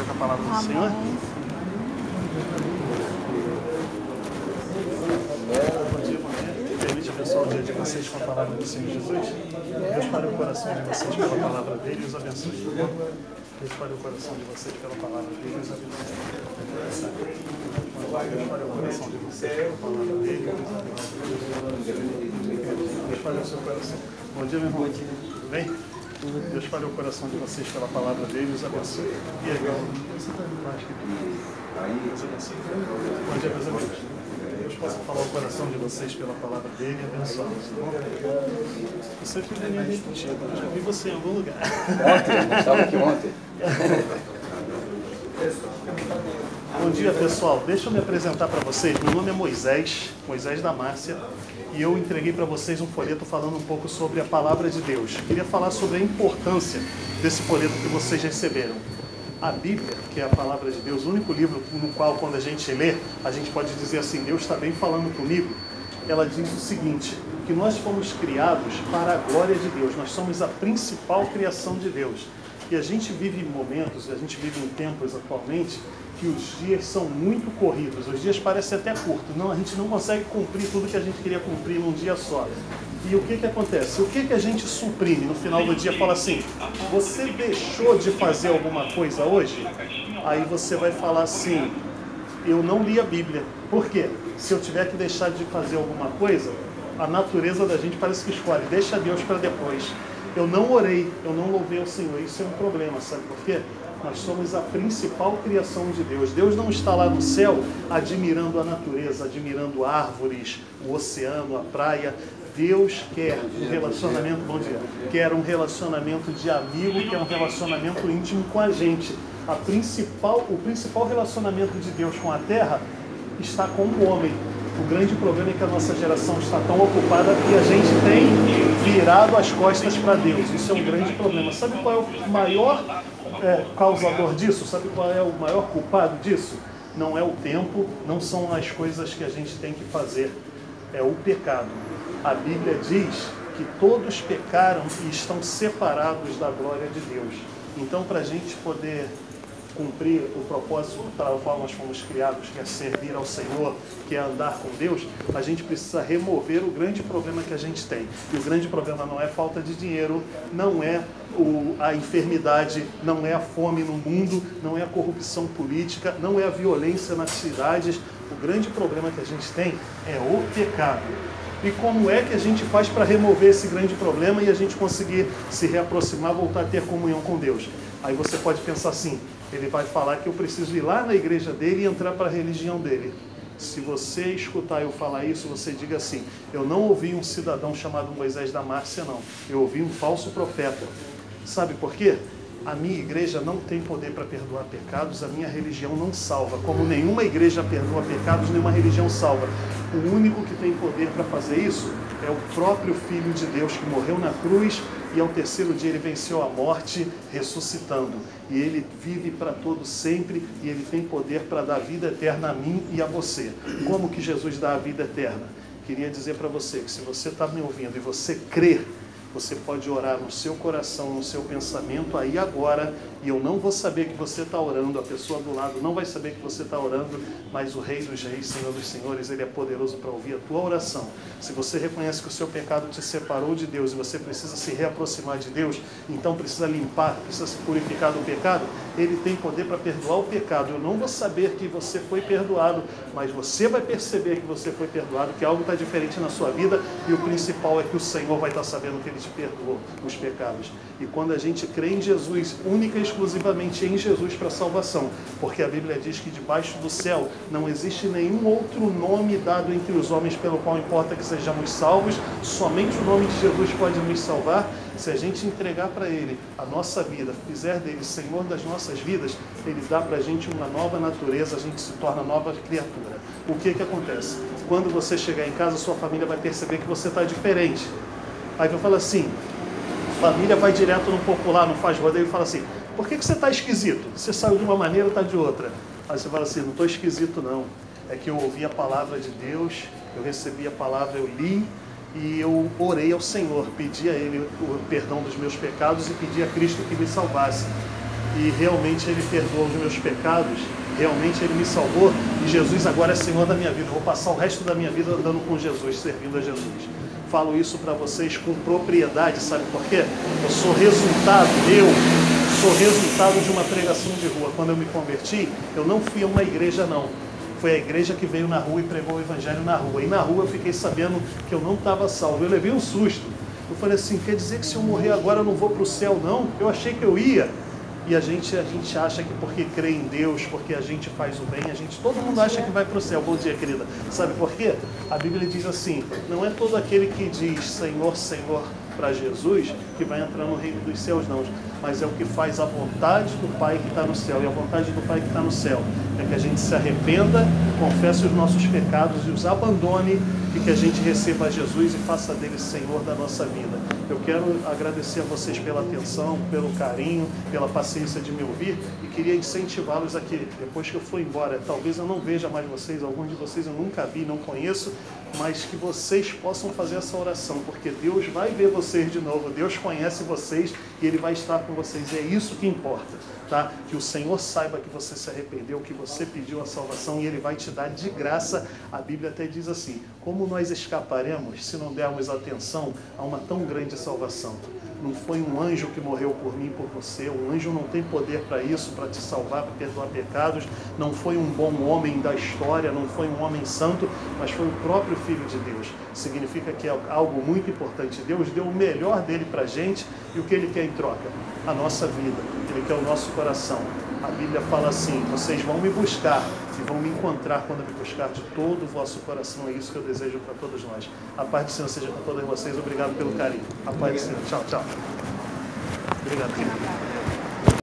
dia com a palavra do Senhor. Bom dia, bom dia. Permite abençoar o dia de vocês com a palavra do Senhor Jesus. Deus pare o coração de vocês pela palavra dele e os abençoe. Deus pare o coração de vocês pela palavra dele e os abençoe. Deus pare o coração de vocês pela palavra dele e os abençoe. Deus pare o seu coração. Bom dia, meu irmão. Tudo bem? Deus pare o coração de vocês pela palavra dele e os abençoe. E aí, você está mais que Deus abençoe. Bom dia, meus amigos. Deus possa falar o coração de vocês pela palavra dele e abençoá-los. Você fica meio repetido, eu já vi você em algum lugar. Ontem, estava aqui ontem. Bom dia, pessoal. Deixa eu me apresentar para vocês. Meu nome é Moisés da Márcia, e eu entreguei para vocês um folheto falando um pouco sobre a palavra de Deus. Queria falar sobre a importância desse folheto que vocês receberam. A Bíblia, que é a palavra de Deus, o único livro no qual, quando a gente lê, a gente pode dizer assim, Deus está bem falando comigo. Ela diz o seguinte, que nós fomos criados para a glória de Deus. Nós somos a principal criação de Deus. E a gente vive momentos, a gente vive em tempos atualmente, que os dias são muito corridos. Os dias parecem até curtos. Não, a gente não consegue cumprir tudo que a gente queria cumprir num dia só. E o que acontece? O que a gente suprime no final do dia? Fala assim, você deixou de fazer alguma coisa hoje? Aí você vai falar assim, eu não li a Bíblia. Por quê? Se eu tiver que deixar de fazer alguma coisa, a natureza da gente parece que escolhe, deixa Deus para depois. Eu não orei, eu não louvei ao Senhor. Isso é um problema, sabe por quê? Nós somos a principal criação de Deus. Deus não está lá no céu admirando a natureza, admirando árvores, o oceano, a praia. Deus quer um relacionamento, bom dia, quer um relacionamento de amigo, quer um relacionamento íntimo com a gente. O principal relacionamento de Deus com a terra está com o homem. O grande problema é que a nossa geração está tão ocupada que a gente tem virado as costas para Deus. Isso é um grande problema. Sabe qual é o maior causador disso? Sabe qual é o maior culpado disso? Não é o tempo, não são as coisas que a gente tem que fazer. É o pecado. A Bíblia diz que todos pecaram e estão separados da glória de Deus. Então, para a gente poder cumprir o propósito para o qual nós fomos criados, que é servir ao Senhor, que é andar com Deus, a gente precisa remover o grande problema que a gente tem. E o grande problema não é falta de dinheiro, não é a enfermidade, não é a fome no mundo, não é a corrupção política, não é a violência nas cidades. O grande problema que a gente tem é o pecado. E como é que a gente faz para remover esse grande problema e a gente conseguir se reaproximar, voltar a ter comunhão com Deus? Aí você pode pensar assim, ele vai falar que eu preciso ir lá na igreja dele e entrar para a religião dele. Se você escutar eu falar isso, você diga assim, eu não ouvi um cidadão chamado Moisés da Márcia, não. Eu ouvi um falso profeta. Sabe por quê? A minha igreja não tem poder para perdoar pecados, a minha religião não salva. Como nenhuma igreja perdoa pecados, nenhuma religião salva. O único que tem poder para fazer isso é o próprio Filho de Deus que morreu na cruz e ao terceiro dia ele venceu a morte ressuscitando. E ele vive para todo sempre e ele tem poder para dar vida eterna a mim e a você. Como que Jesus dá a vida eterna? Queria dizer para você que se você está me ouvindo e você crê, você pode orar no seu coração, no seu pensamento, aí agora, e eu não vou saber que você está orando, a pessoa do lado não vai saber que você está orando, mas o Rei dos Reis, Senhor dos Senhores, Ele é poderoso para ouvir a tua oração. Se você reconhece que o seu pecado te separou de Deus e você precisa se reaproximar de Deus, então precisa limpar, precisa se purificar do pecado, Ele tem poder para perdoar o pecado. Eu não vou saber que você foi perdoado, mas você vai perceber que você foi perdoado, que algo está diferente na sua vida, e o principal é que o Senhor vai estar sabendo que Ele te perdoou os pecados. E quando a gente crê em Jesus, única e exclusivamente em Jesus para a salvação, porque a Bíblia diz que debaixo do céu não existe nenhum outro nome dado entre os homens pelo qual importa que sejamos salvos, somente o nome de Jesus pode nos salvar. Se a gente entregar para Ele a nossa vida, fizer dele Senhor das nossas vidas, Ele dá para a gente uma nova natureza, a gente se torna nova criatura. O que acontece? Quando você chegar em casa, sua família vai perceber que você está diferente. Aí eu falo assim, família vai direto no popular, não faz rodeio, e fala assim, por que você está esquisito? Você saiu de uma maneira, está de outra. Aí você fala assim, não estou esquisito não, é que eu ouvi a palavra de Deus, eu recebi a palavra, eu li, e eu orei ao Senhor, pedi a Ele o perdão dos meus pecados e pedi a Cristo que me salvasse. e realmente Ele perdoou os meus pecados, realmente Ele me salvou, e Jesus agora é Senhor da minha vida. Eu vou passar o resto da minha vida andando com Jesus, servindo a Jesus. Falo isso para vocês com propriedade, sabe por quê? Eu sou resultado de uma pregação de rua. Quando eu me converti, eu não fui a uma igreja, não. Foi a igreja que veio na rua e pregou o evangelho na rua. E na rua eu fiquei sabendo que eu não estava salvo. Eu levei um susto. Eu falei assim, quer dizer que se eu morrer agora eu não vou para o céu, não? Eu achei que eu ia. E a gente acha que porque crê em Deus, porque a gente faz o bem, todo mundo acha que vai para o céu. Bom dia, querida. Sabe por quê? A Bíblia diz assim, não é todo aquele que diz Senhor, Senhor para Jesus que vai entrar no reino dos céus, não. Mas é o que faz a vontade do Pai que está no céu. E a vontade do Pai que está no céu é que a gente se arrependa, confesse os nossos pecados e os abandone, e que a gente receba Jesus e faça dele Senhor da nossa vida. Eu quero agradecer a vocês pela atenção, pelo carinho, pela paciência de me ouvir, e queria incentivá-los aqui, depois que eu for embora. Talvez eu não veja mais vocês, alguns de vocês eu nunca vi, não conheço, mas que vocês possam fazer essa oração, porque Deus vai ver vocês de novo, Deus conhece vocês e Ele vai estar com vocês, é isso que importa, tá? Que o Senhor saiba que você se arrependeu, que você pediu a salvação e Ele vai te dar de graça. A Bíblia até diz assim, como nós escaparemos se não dermos atenção a uma tão grande salvação? Não foi um anjo que morreu por mim, por você. O anjo não tem poder para isso, para te salvar, para perdoar pecados. Não foi um bom homem da história, não foi um homem santo, mas foi o próprio Filho de Deus. Significa que é algo muito importante. Deus deu o melhor dele para a gente, e o que Ele quer em troca? A nossa vida. Ele quer o nosso coração. A Bíblia fala assim, vocês vão me buscar e vão me encontrar quando me buscar de todo o vosso coração. É isso que eu desejo para todos nós. A paz do Senhor seja para todos vocês. Obrigado pelo carinho. A paz do Senhor. Tchau, tchau. Obrigado, querido.